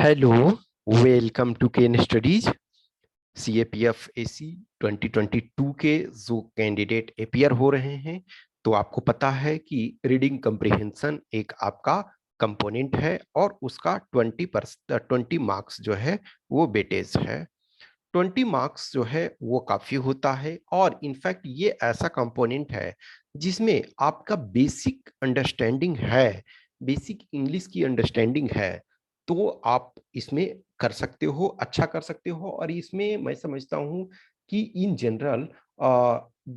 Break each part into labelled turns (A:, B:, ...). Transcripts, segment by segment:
A: Hello, welcome to Ken Studies. CAPF AC 2022 के जो candidate appear हो रहे हैं, तो आपको पता है कि रीडिंग कंप्रिहेंशन एक आपका कंपोनेंट है और उसका 20 मार्क्स जो है वो वेटेज है। 20 मार्क्स जो है वो काफी होता है और इनफैक्ट ये ऐसा कंपोनेंट है जिसमें आपका बेसिक अंडरस्टैंडिंग है, बेसिक इंग्लिश की अंडरस्टैंडिंग है, तो आप इसमें कर सकते हो, अच्छा कर सकते हो। और इसमें मैं समझता हूँ कि इन जनरल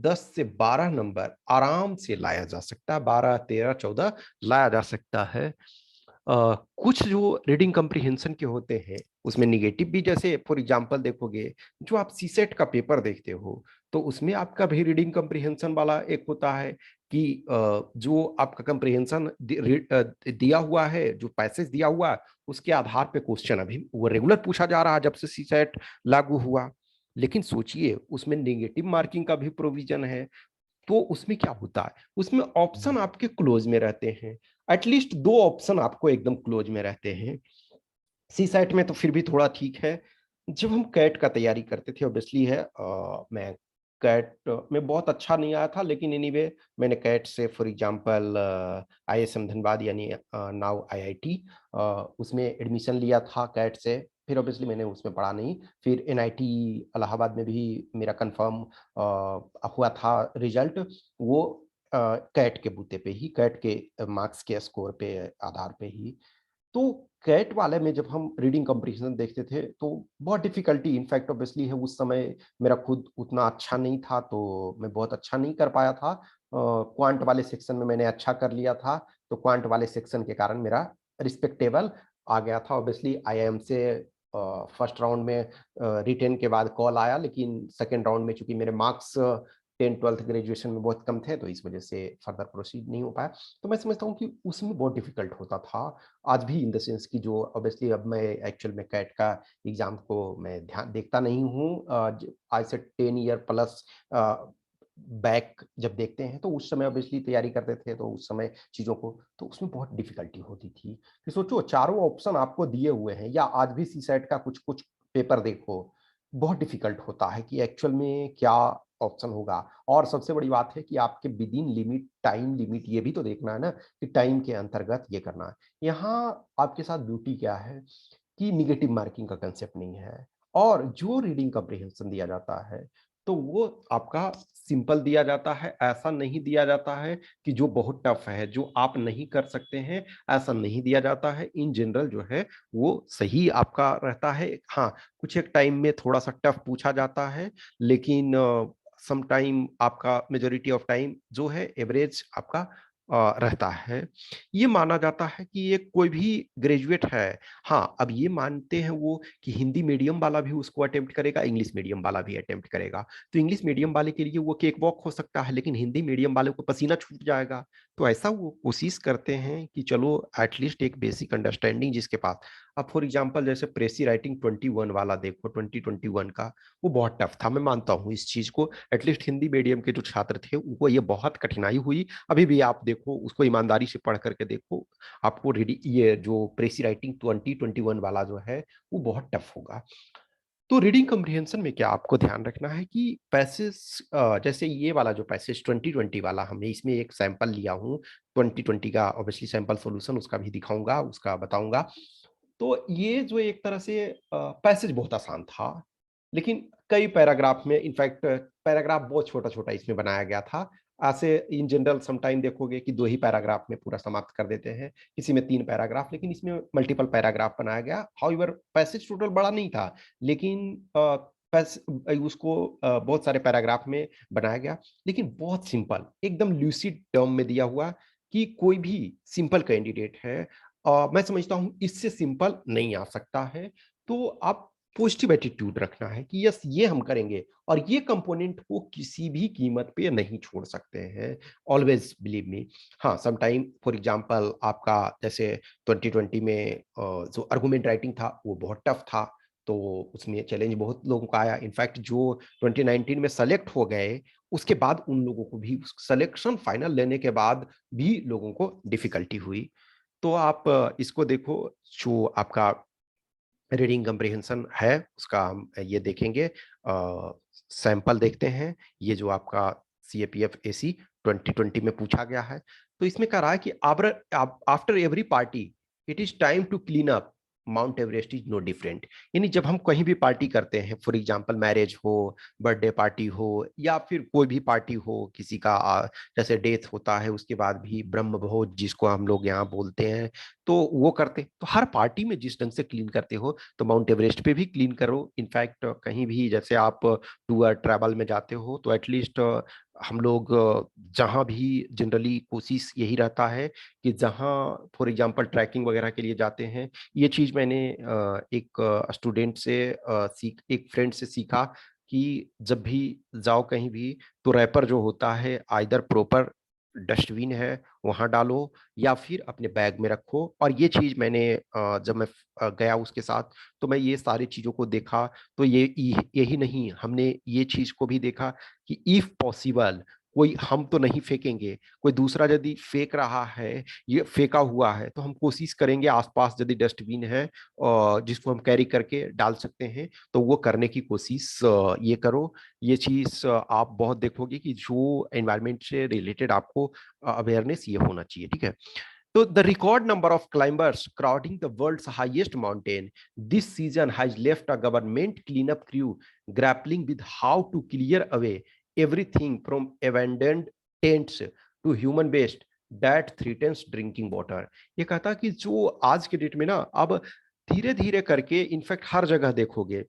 A: 10 से 12 नंबर आराम से लाया जा सकता है, 12, 13, 14 लाया जा सकता है। कुछ जो रीडिंग कम्प्रिहेंशन के होते हैं उसमें निगेटिव भी, जैसे फॉर एग्जांपल देखोगे, जो आप सीसेट का पेपर देखते हो तो उसमें आपका भी रीडिंग कम्प्रिहेंशन वाला एक होता है कि जो आपका कम्प्रिहेंशन दिया हुआ है, जो पैसेज दिया हुआ है, उसके आधार पे क्वेश्चन अभी वो रेगुलर पूछा जा रहा है जब से सीसेट लागू हुआ। लेकिन सोचिए, उसमें नेगेटिव मार्किंग का भी प्रोविजन है। तो उसमें क्या होता है, उसमें ऑप्शन आपके क्लोज में रहते हैं। एटलीस्ट दो ऑप्शन आपको एकदम क्लोज में रहते हैं। सी साइट में तो फिर भी थोड़ा ठीक है। जब हम कैट का तैयारी करते थे, ऑब्वियसली है, मैं कैट में बहुत अच्छा नहीं आया था, लेकिन एनीवे मैंने कैट से फॉर एग्जांपल आईएसएम धनबाद यानी नाउ आईआईटी, उसमें एडमिशन लिया था कैट से। फिर ऑब्वियसली मैंने उसमें पढ़ा नहीं। फिर एनआईटी इलाहाबाद में भी मेरा कंफर्म हुआ था रिजल्ट, वो कैट के बूते पे ही, कैट के मार्क्स के स्कोर पे आधार पे ही। तो कैट वाले में जब हम रीडिंग कॉम्प्रिहेंशन देखते थे तो बहुत डिफिकल्टी, इनफैक्ट ऑब्वियसली है, उस समय मेरा खुद उतना अच्छा नहीं था तो मैं बहुत अच्छा नहीं कर पाया था। क्वांट वाले सेक्शन में मैंने अच्छा कर लिया था, तो क्वांट वाले सेक्शन के कारण मेरा रिस्पेक्टेबल आ गया था। ऑब्वियसली आईआईएम से फर्स्ट राउंड में रिटेन के बाद कॉल आया, लेकिन सेकेंड राउंड में चूंकि मेरे मार्क्स 10 12 ग्रेजुएशन में बहुत कम थे तो इस वजह से फर्दर प्रोसीड नहीं हो पाया। तो मैं समझता हूँ कि उसमें बहुत डिफिकल्ट होता था आज भी, इन द सेंस कि जो ऑब्वियसली अब मैं एक्चुअल में कैट का एग्जाम को मैं ध्यान देखता नहीं हूँ। आज से 10 ईयर प्लस बैक जब देखते हैं तो उस समय ऑब्वियसली तैयारी करते थे, तो उस समय चीज़ों को, तो उसमें बहुत डिफिकल्टी होती थी कि सोचो चारों ऑप्शन आपको दिए हुए हैं, या आज भी सी सेट का कुछ कुछ पेपर देखो, बहुत डिफिकल्ट होता है कि एक्चुअल में क्या ऑप्शन होगा। और सबसे बड़ी बात है कि आपके with in limit, time limit ये भी तो देखना है ना कि टाइम के अंतर्गत ये करना है। यहाँ आपके साथ ब्यूटी क्या है कि निगेटिव मार्किंग का कंसेप्ट नहीं है, और जो रीडिंग कम्प्रिहेंशन दिया जाता है तो वो आपका सिंपल दिया जाता है। ऐसा नहीं दिया जाता है कि जो बहुत टफ है, जो आप नहीं कर सकते हैं, ऐसा नहीं दिया जाता है। इन जनरल जो है वो सही आपका रहता है। हाँ, कुछ एक टाइम में थोड़ा सा टफ पूछा जाता है, लेकिन सम टाइम आपका मेजोरिटी ऑफ टाइम जो है एवरेज आपका रहता है। ये माना जाता है कि ये कोई भी ग्रेजुएट है, हाँ अब ये मानते हैं वो कि हिंदी मीडियम वाला भी उसको अटेम्प्ट करेगा, इंग्लिश मीडियम वाला भी अटेम्प्ट करेगा। तो इंग्लिश मीडियम वाले के लिए वो केक वॉक हो सकता है, लेकिन हिंदी मीडियम वाले को पसीना छूट जाएगा। तो ऐसा वो कोशिश करते हैं कि चलो एटलीस्ट एक बेसिक अंडरस्टैंडिंग जिसके पास। अब फॉर एग्जांपल जैसे प्रेसी राइटिंग 21 वाला देखो, 2021 का वो बहुत टफ था, मैं मानता हूँ इस चीज को। एटलीस्ट हिंदी मीडियम के जो छात्र थे उनको ये बहुत कठिनाई हुई। अभी भी आप देखो, उसको ईमानदारी से पढ़ करके देखो, आपको ये जो प्रेसी राइटिंग 2021 वाला जो है वो बहुत टफ होगा। तो रीडिंग कम्प्रिहेंशन में क्या आपको ध्यान रखना है कि पैसेज, जैसे ये वाला जो पैसेज 2020 वाला, हमने इसमें एक सैंपल लिया हूँ 2020 का, ऑब्वियसली सैंपल सॉल्यूशन उसका भी दिखाऊंगा, उसका बताऊंगा। तो ये जो एक तरह से पैसेज बहुत आसान था, लेकिन कई पैराग्राफ में, इनफैक्ट पैराग्राफ बहुत छोटा छोटा इसमें बनाया गया था। ऐसे इन जनरल समटाइम देखोगे कि 2 ही पैराग्राफ में पूरा समाप्त कर देते हैं, किसी में 3 पैराग्राफ, लेकिन इसमें मल्टीपल पैराग्राफ बनाया गया। हाउएवर पैसेज टोटल बड़ा नहीं था, लेकिन उसको बहुत सारे पैराग्राफ में बनाया गया, लेकिन बहुत सिंपल, एकदम ल्यूसिड टर्म में दिया हुआ कि कोई भी सिंपल कैंडिडेट है, मैं समझता हूं इससे सिंपल नहीं आ सकता है। तो आप पॉजिटिव एटीट्यूड रखना है कि यस ये हम करेंगे, और ये कंपोनेंट को किसी भी कीमत पे नहीं छोड़ सकते हैं। Always believe me. हाँ, सम टाइम फॉर एग्जांपल आपका जैसे 2020 में जो आर्गुमेंट राइटिंग था वो बहुत टफ था, तो उसमें चैलेंज बहुत लोगों का आया। इनफैक्ट जो 2019 में सेलेक्ट हो गए, उसके बाद उन लोगों को भी सिलेक्शन फाइनल लेने के बाद भी लोगों को डिफिकल्टी हुई। तो आप इसको देखो, जो आपका रीडिंग कम्प्रिहेंशन है, उसका हम ये देखेंगे। सैंपल देखते हैं, ये जो आपका CAPF AC 2020 में पूछा गया है। तो इसमें कह रहा है कि after every party it is time to clean up, Mount Everest is no different. यानी जब हम कहीं भी पार्टी करते हैं, फॉर एग्जांपल मैरिज हो, बर्थडे पार्टी हो, या फिर कोई भी पार्टी हो किसी का, जैसे डेथ होता है उसके बाद भी ब्रह्म भोज जिसको हम लोग यहाँ बोलते हैं, तो वो करते। तो हर पार्टी में जिस ढंग से क्लीन करते हो, तो माउंट एवरेस्ट पे भी क्लीन करो। इनफैक्ट कहीं भी जैसे आप टूर ट्रैवल में जाते हो, तो एटलीस्ट हम लोग जहाँ भी जनरली कोशिश यही रहता है कि जहाँ फॉर एग्जांपल ट्रैकिंग वगैरह के लिए जाते हैं, ये चीज मैंने एक स्टूडेंट से एक फ्रेंड से सीखा कि जब भी जाओ कहीं भी, तो रैपर जो होता है आइदर प्रॉपर डस्टबिन है वहां डालो, या फिर अपने बैग में रखो। और ये चीज मैंने जब मैं गया उसके साथ, तो मैं ये सारी चीजों को देखा। तो यही नहीं, हमने ये चीज को भी देखा कि इफ पॉसिबल कोई, हम तो नहीं फेंकेंगे, कोई दूसरा यदि फेंक रहा है, ये फेंका हुआ है, तो हम कोशिश करेंगे आसपास यदि डस्टबिन है और जिसको हम कैरी करके डाल सकते हैं, तो वो करने की कोशिश ये करो। ये चीज आप बहुत देखोगे कि जो एनवायरमेंट से रिलेटेड आपको अवेयरनेस ये होना चाहिए, ठीक है। तो the record number of climbers crowding the world's highest mountain this season has left a government cleanup crew grappling with how to clear away everything from abandoned tents to human waste that threatens drinking water। ये कहता कि जो आज के date में ना, अब धीरे धीरे करके इनफैक्ट हर जगह देखोगे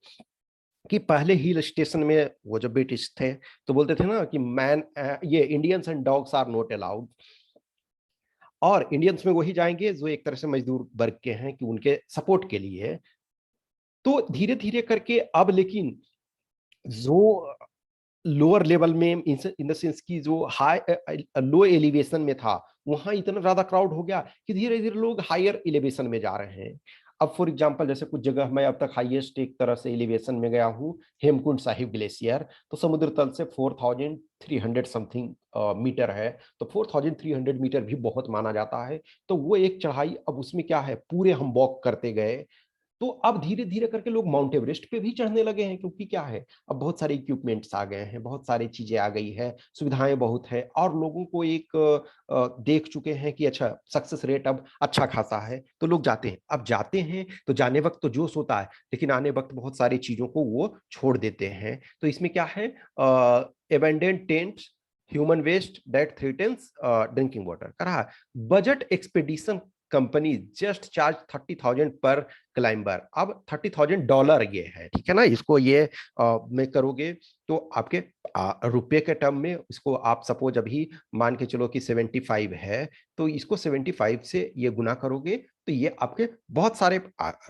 A: कि पहले हिल स्टेशन में वो जो ब्रिटिश थे, तो बोलते थे ना कि मैन, ये Indians and dogs are not allowed. और इंडियंस में वही जाएंगे जो एक तरह से मजदूर वर्ग के हैं, कि उनके सपोर्ट के लिए है। तो धीरे धीरे करके अब लेकिन जो लोअर लेवल में, इन द सेंस की जो हाई लो एलिवेशन में था, वहां इतना ज्यादा क्राउड हो गया कि धीरे धीरे लोग हायर एलिवेशन में जा रहे हैं। अब फॉर एग्जांपल जैसे कुछ जगह मैं अब तक हाईएस्ट एक तरह से एलिवेशन में गया हूँ, हेमकुंड साहिब ग्लेशियर, तो समुद्र तल से 4300 समथिंग मीटर है। तो 4300 मीटर भी बहुत माना जाता है। तो वो एक चढ़ाई, अब उसमें क्या है, पूरे हम वॉक करते गए। तो अब धीरे धीरे करके लोग माउंट एवरेस्ट पे भी चढ़ने लगे हैं, क्योंकि क्या है, अब बहुत सारे इक्विपमेंट्स आ गए हैं, बहुत सारी चीजें आ गई है, सुविधाएं बहुत है, और लोगों को एक देख चुके हैं कि अच्छा सक्सेस रेट अब अच्छा खासा है, तो लोग जाते हैं। अब जाते हैं तो जाने वक्त तो जोश होता है, लेकिन आने वक्त बहुत सारी चीजों को वो छोड़ देते हैं। तो इसमें क्या है, abundant tents, human waste that threatens drinking water. कहा budget expedition company just charge 30,000 पर क्लाइंबर। अब $30,000 ये है, ठीक है ना। इसको ये में करोगे तो आपके रुपए के टर्म में, इसको आप सपोज अभी मान के चलो कि 75 है, तो इसको 75 से ये गुना करोगे, तो ये आपके बहुत सारे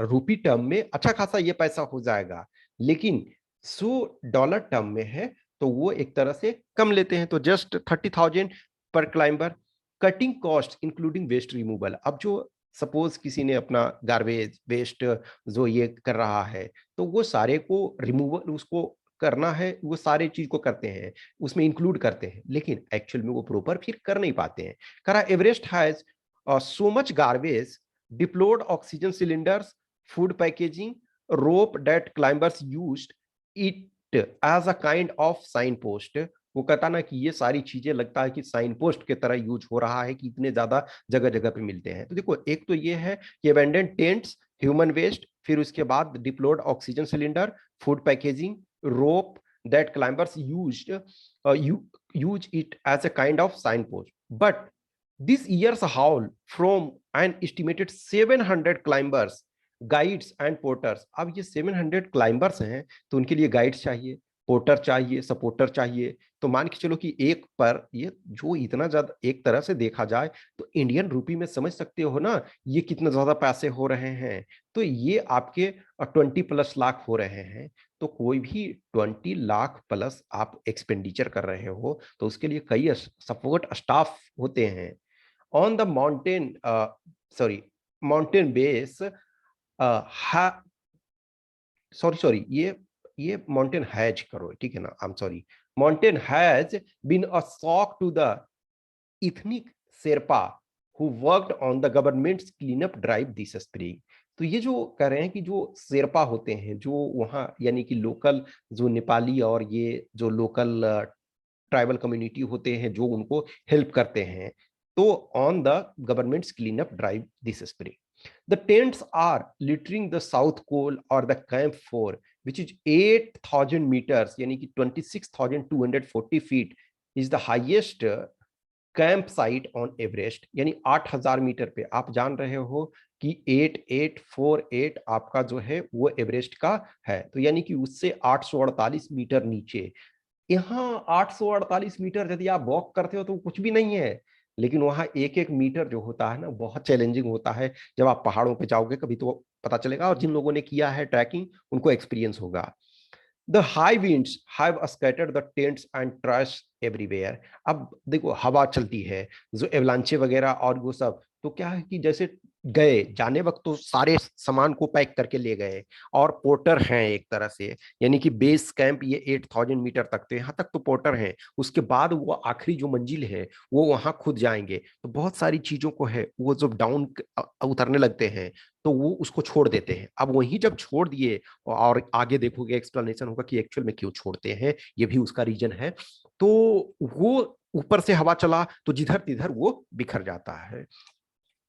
A: रुपी टर्म में अच्छा खासा ये पैसा हो जाएगा। लेकिन $100 टर्म में है, तो वो एक तरह से कम लेते हैं। तो जस्ट 30,000 पर climber. Cutting cost including waste removal. अब जो सपोज किसी ने अपना गार्बेज वेस्ट जो ये कर रहा है, तो वो सारे को रिमूवल उसको करना है, वो सारे चीज को करते हैं, उसमें इंक्लूड करते हैं, लेकिन एक्चुअल में वो प्रॉपर फिर कर नहीं पाते हैं। करा Everest has so much garbage, deployed oxygen cylinders, food packaging, rope that climbers used it as a kind of signpost। वो कहता ना कि ये सारी चीजें लगता है कि साइन पोस्ट की तरह यूज हो रहा है, कि इतने ज्यादा जगह जगह पे मिलते हैं। तो देखो, एक तो ये है कि अबेंडेंट टेंट्स, ह्यूमन वेस्ट, फिर उसके बाद depleted oxygen cylinder, food packaging, rope that climbers use it as a kind of sign post. But this year's haul from an estimated 700 climbers, guides and porters. अब ये 700 climbers हैं, तो उनके लिए guides चाहिए, पोर्टर चाहिए, सपोर्टर चाहिए। तो मान के चलो कि एक पर ये जो इतना ज्यादा, एक तरह से देखा जाए तो इंडियन रूपी में समझ सकते हो ना, ये कितना ज्यादा पैसे हो रहे हैं। तो ये आपके 20+ लाख हो रहे हैं। तो कोई भी 20 लाख प्लस आप एक्सपेंडिचर कर रहे हो, तो उसके लिए कई सपोर्ट स्टाफ होते हैं। On the mountain, mountain base, sorry ये माउंटेन हैज करो, ठीक है ना, I am sorry. Mountain has been a shock to the ethnic Sherpa who worked on the government's cleanup drive this spring। तो ये जो कह रहे हैं कि जो शेरपा होते हैं जो वहाँ यानी कि लोकल जो नेपाली और ये जो लोकल ट्राइबल कम्युनिटी होते हैं जो उनको हेल्प करते हैं, तो on the government's clean up drive this spring the tents are littering the South Col और the camp four which is 8,000 metres यानी कि 26,240 feet is the highest camp site on Everest. यानी 8,000 मीटर पे आप जान रहे हो कि 8848 आपका जो है वो एवरेस्ट का है, तो यानी कि उससे 848 मीटर नीचे। यहाँ 848 मीटर यदि आप वॉक करते हो तो कुछ भी नहीं है, लेकिन वहां एक एक मीटर जो होता है ना बहुत चैलेंजिंग होता है। जब आप पहाड़ों पे जाओगे कभी तो पता चलेगा, और जिन लोगों ने किया है ट्रैकिंग उनको एक्सपीरियंस होगा। The high winds have scattered the tents and trash everywhere. अब देखो हवा चलती है, जो एवलांचे वगैरह और वो सब, तो क्या है कि जैसे गए जाने वक्त तो सारे सामान को पैक करके ले गए, और पोर्टर हैं एक तरह से, यानी कि बेस कैंप ये 8,000 मीटर तक, तो यहाँ तक तो पोर्टर हैं। उसके बाद वो आखिरी जो मंजिल है वो वहां खुद जाएंगे, तो बहुत सारी चीजों को है वो जब डाउन उतरने लगते हैं तो वो उसको छोड़ देते हैं। अब वहीं जब छोड़ दिए, और आगे देखोगे एक्सप्लेनेशन होगा कि एक्चुअल में क्यों छोड़ते हैं, ये भी उसका रीजन है। तो वो ऊपर से हवा चला तो जिधर तिधर वो बिखर जाता है।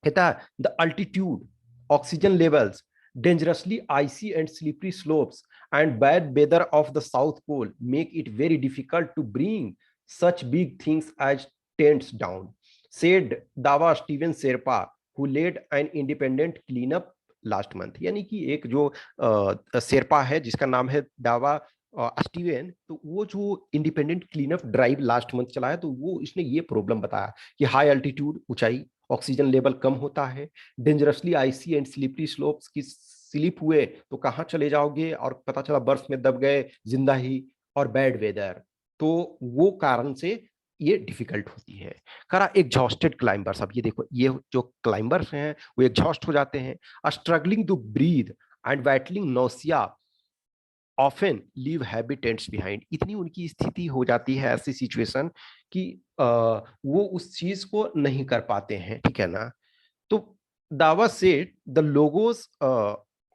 A: कहता है the altitude, oxygen levels, dangerously icy and slippery slopes and bad weather of the south pole make it very difficult to bring such big things as tents down, said Dawa Steven Sherpa, who led an independent cleanup last month। यानी कि एक जो शेरपा है जिसका नाम है दावा Steven, तो वो जो independent cleanup drive last month चला है, तो वो इसने ये प्रॉब्लम बताया कि हाई अल्टीट्यूड, ऊंचाई, ऑक्सीजन लेवल कम होता है, dangerously icy and slippery slopes की स्लिप हुए तो कहाँ चले जाओगे और पता चला बर्फ में दब गए जिंदा ही, और बैड वेदर, तो वो कारण से ये डिफिकल्ट होती है। करा एग्जॉस्टेड क्लाइंबर्स, अब ये देखो ये जो क्लाइंबर्स हैं वो एग्जॉस्ट हो जाते हैं, struggling to breathe and battling nausea often leave heavy tents behind. इतनी उनकी स्थिति हो जाती है ऐसी सिचुएशन कि वो उस चीज को नहीं कर पाते हैं, ठीक है ना। तो दावा said the logos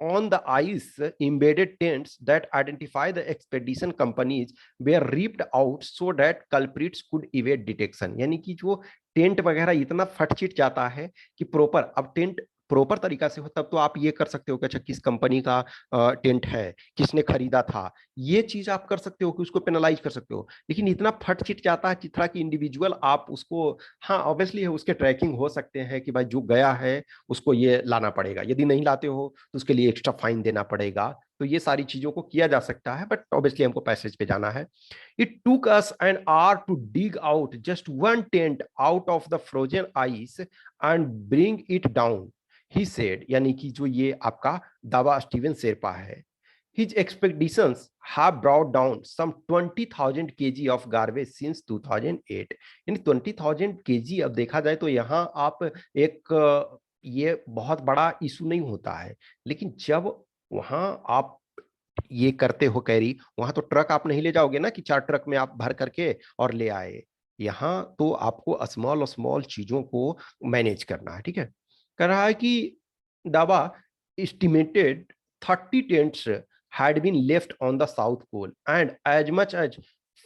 A: on the ice embedded tents that identify the expedition companies were ripped out so that culprits could evade detection। यानी कि जो टेंट वगैरह इतना फट चिट जाता है कि प्रॉपर, अब टेंट प्रॉपर तरीका से हो तब तो आप ये कर सकते हो कि अच्छा किस कंपनी का टेंट है, किसने खरीदा था, ये चीज आप कर सकते हो कि उसको पेनलाइज कर सकते हो। लेकिन इतना फट चिट जाता है चित्रा की इंडिविजुअल आप उसको, हाँ ऑब्वियसली है उसके ट्रैकिंग हो सकते हैं कि भाई जो गया है उसको ये लाना पड़ेगा, यदि नहीं लाते हो तो उसके लिए एक्स्ट्रा फाइन देना पड़ेगा, तो ये सारी चीजों को किया जा सकता है, बट ऑब्वियसली हमको पैसेज पे जाना है। It took us an hour to dig out just one tent out of the frozen ice and bring it down, he said. यानी कि जो ये आपका दावा स्टीवन शेरपा है, his expeditions have brought down some 20,000 kg of garbage since 2008। यानी 20,000 kg, अब देखा जाए तो यहाँ आप एक ये बहुत बड़ा इशू नहीं होता है, लेकिन जब वहां आप ये करते हो कैरी, वहां तो ट्रक आप नहीं ले जाओगे ना कि 4 ट्रक में आप भर करके और ले आए। यहाँ तो आपको स्मॉल स्मॉल चीजों को मैनेज करना है, ठीक है। कह रहा है कि दावा estimated 30 tents had been left on the south pole and as much as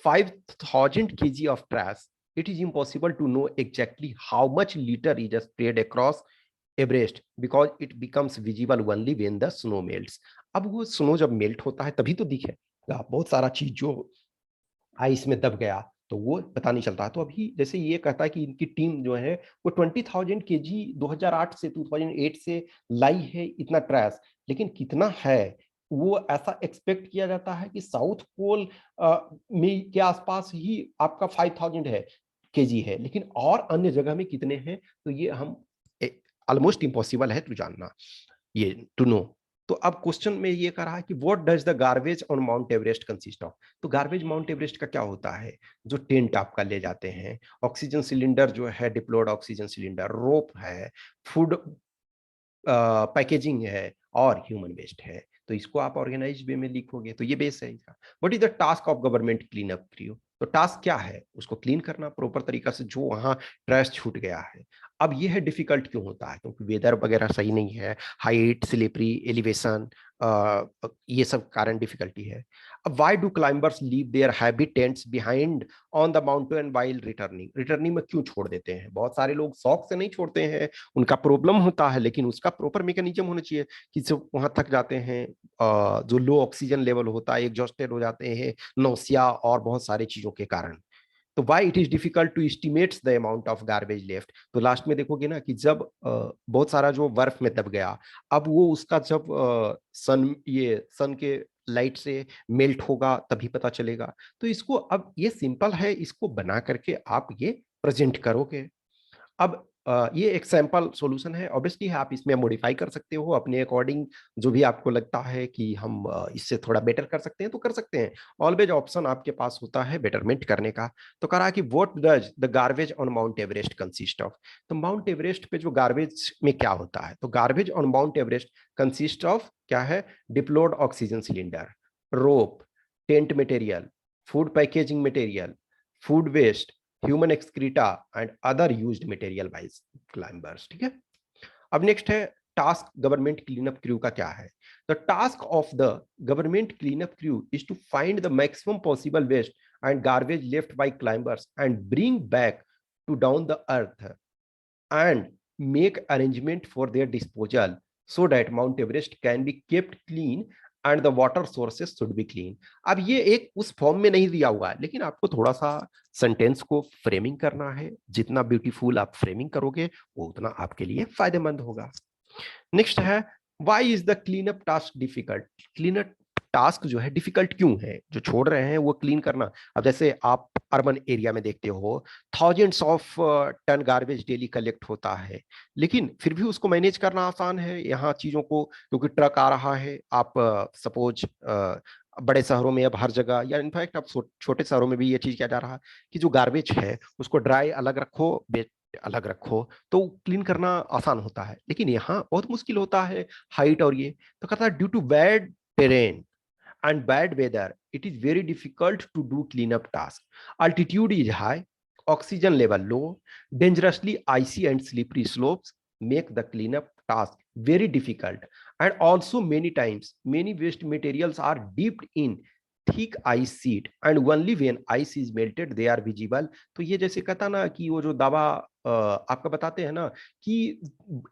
A: 5,000 kg of trash। It is impossible to know exactly how much litter is spread across Everest because it becomes visible only when the snow melts। अब वो snow जब melt होता है तभी तो दिखेगा बहुत सारा चीज जो आइस में दब गया, तो वो पता नहीं चलता। तो अभी जैसे ये कहता है कि इनकी टीम जो है वो 20,000 केजी 2008 से 2008 से लाई है इतना ट्रैश, लेकिन कितना है वो ऐसा एक्सपेक्ट किया जाता है कि साउथ पोल में के आसपास ही आपका 5,000 है केजी है, लेकिन और अन्य जगह में कितने हैं तो ये हम ऑलमोस्ट इम्पॉसिबल है टू जानना, ये टू नो। तो अब क्वेश्चन में ये कह रहा है कि what does the garbage on Mount Everest consist of. तो गार्बेज माउंट एवरेस्ट का क्या होता है, जो टेंट आपका ले जाते हैं, ऑक्सीजन सिलेंडर जो है डिप्लॉयड ऑक्सीजन सिलेंडर, रोप है, फूड पैकेजिंग है, और ह्यूमन वेस्ट है। तो इसको आप ऑर्गेनाइज वे में लिखोगे तो ये बेस है इसका। What is the task of government clean up crew. तो टास्क क्या है, उसको क्लीन करना प्रॉपर तरीका से जो वहां ट्रैश छूट गया है। अब ये है डिफिकल्ट क्यों होता है, क्योंकि वेदर वगैरह सही नहीं है, हाइट, स्लिपरी, एलिवेशन, ये सब कारण डिफिकल्टी है। अब why do climbers leave their heavy tents behind on the mountain while returning, returning में क्यों छोड़ देते हैं? बहुत सारे लोग शौक से नहीं छोड़ते हैं, उनका प्रॉब्लम होता है, लेकिन उसका प्रॉपर मैकेनिज्म होना चाहिए कि जब वहां थक जाते हैं, जो लो ऑक्सीजन लेवल होता है, एग्जॉस्टेड हो जाते हैं, नौसिया और बहुत सारी चीजों के कारण। तो why it is difficult to estimate the amount of garbage left, तो लास्ट में देखोगे ना कि जब बहुत सारा जो बर्फ में दब गया, अब वो उसका जब सन के लाइट से मेल्ट होगा तभी पता चलेगा। तो इसको अब ये सिंपल है, इसको बना करके आप ये प्रेजेंट करोगे। अब ये एक सैंपल सॉल्यूशन है, ऑब्वियसली आप इसमें मॉडिफाई कर सकते हो अपने अकॉर्डिंग, जो भी आपको लगता है कि हम इससे थोड़ा बेटर कर सकते हैं तो कर सकते हैं। ऑलवेज ऑप्शन आपके पास होता है बेटरमेंट करने का। तो कहा कि what does the garbage on Mount Everest consist of, तो माउंट एवरेस्ट पे जो गार्बेज में क्या होता है, तो garbage on Mount Everest consist of क्या है, depleted oxygen cylinder, rope, tent material, food packaging material, food waste, human excreta and other used material by climbers. ठीक है, अब नेक्स्ट है task government clean up crew का क्या है। The task of the government clean up crew is to find the maximum possible waste and garbage left by climbers and bring back to down the earth and make arrangement for their disposal so that Mount Everest can be kept clean and the water sources should be clean। अब ये एक उस form में नहीं दिया हुआ है, लेकिन आपको थोड़ा सा सेंटेंस को फ्रेमिंग करना है, जितना ब्यूटीफुल आप फ्रेमिंग करोगे वो उतना आपके लिए फायदेमंद होगा। नेक्स्ट है why is the clean up task difficult, clean up task जो है डिफिकल्ट क्यों है, जो छोड़ रहे हैं वो क्लीन करना। अब जैसे आप अर्बन एरिया में देखते हो, thousands of ton garbage daily collect होता है, लेकिन फिर भी उसको मैनेज करना आसान है यहाँ चीजों को, क्योंकि ट्रक आ रहा है। आप सपोज बड़े शहरों में अब हर जगह, या इनफैक्ट अब छोटे शहरों में भी ये चीज किया जा रहा है कि जो गार्बेज है उसको ड्राई अलग रखो, अलग रखो, तो क्लीन करना आसान होता है। लेकिन यहाँ बहुत मुश्किल होता है, हाइट और ये। तो कहता है due to bad terrain and bad weather, it is very difficult to do cleanup task. Altitude is high, oxygen level low, dangerously icy and slippery slopes make the cleanup task very difficult. And also many times, many waste materials are dipped in thick ice sheet and only when ice is melted they are visible। तो ये जैसे कहता ना कि वो जो दावा आपका बताते हैं ना कि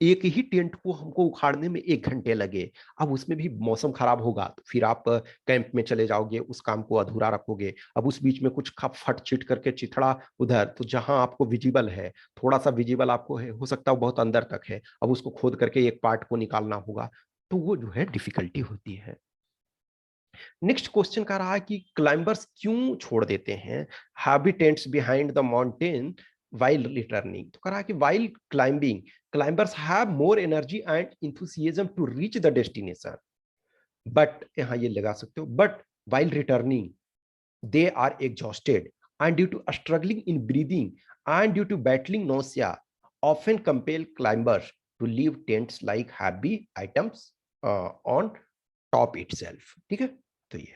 A: एक ही टेंट को हमको उखाड़ने में 1 घंटे लगे, अब उसमें भी मौसम खराब होगा तो फिर आप कैंप में चले जाओगे, उस काम को अधूरा रखोगे। अब उस बीच में कुछ खप फट चिट करके चिथड़ा उधर, तो जहां आपको विजिबल है, थोड़ा सा विजिबल आपको है, हो सकता है बहुत अंदर तक है, अब उसको खोद करके एक पार्ट को निकालना होगा, तो वो जो है डिफिकल्टी होती है। नेक्स्ट क्वेश्चन का रहा है कि क्लाइंबर्स क्यों छोड़ देते हैं habitants behind the mountain while returning. तो कहा कि while climbing climbers have more energy and enthusiasm to reach the destination, but यहाँ ये लगा सकते हो, but while returning they are exhausted and due to struggling in breathing and due to battling nausea often compel climbers to leave tents like heavy items on top itself। ठीक है, तो ये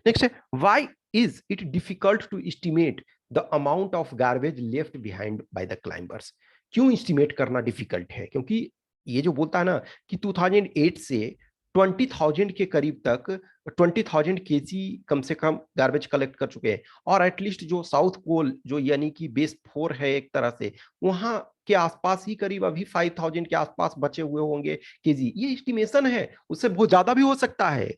A: next है why is it difficult to estimate the amount of garbage left behind by the climbers. क्यों estimate करना difficult है, क्योंकि ये जो बोलता है ना कि 2008 से 20,000 के करीब तक 20,000 केजी कम से कम गार्बेज कलेक्ट कर चुके हैं, और एटलीस्ट जो साउथ पोल जो यानी कि बेस 4 है एक तरह से, वहां के आसपास ही करीब अभी 5,000 के आसपास बचे हुए होंगे केजी। ये एस्टिमेशन है, उससे बहुत ज्यादा भी हो सकता है।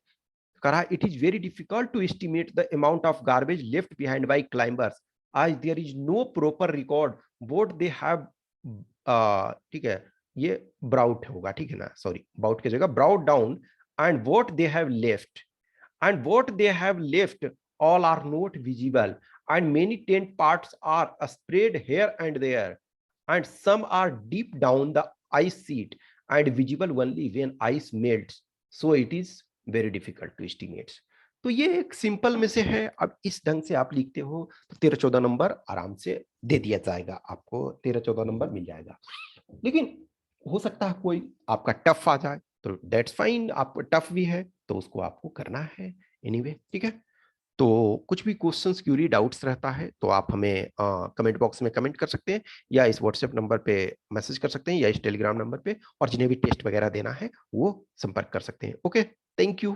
A: करा it is very difficult to estimate the amount of garbage left behind by climbers as there is no proper record what they have। ठीक है, ये ब्राउट होगा, ठीक है ना, सॉरी बाउट की जगह brought down, and what they have left and what they have left all are not visible and many tent parts are spread here and there and some are deep down the ice sheet and visible only when ice melts, so it is very difficult to estimate. तो ये एक simple में से है। अब इस ढंग से आप लिखते हो तो 13-14 नंबर आराम से दे दिया जाएगा, आपको 13-14 नंबर मिल जाएगा। लेकिन हो सकता है कोई आपका टफ आ जाए, तो दैट्स फाइन, आपको टफ भी है तो उसको आपको करना है एनीवे। ठीक है, तो कुछ भी क्वेश्चंस, क्यूरी, डाउट्स रहता है तो आप हमें कमेंट बॉक्स में कमेंट कर सकते हैं, या इस व्हाट्सएप नंबर पे मैसेज कर सकते हैं, या इस टेलीग्राम नंबर पे, और जिन्हें भी टेस्ट वगैरह देना है वो संपर्क कर सकते हैं। Okay, thank you.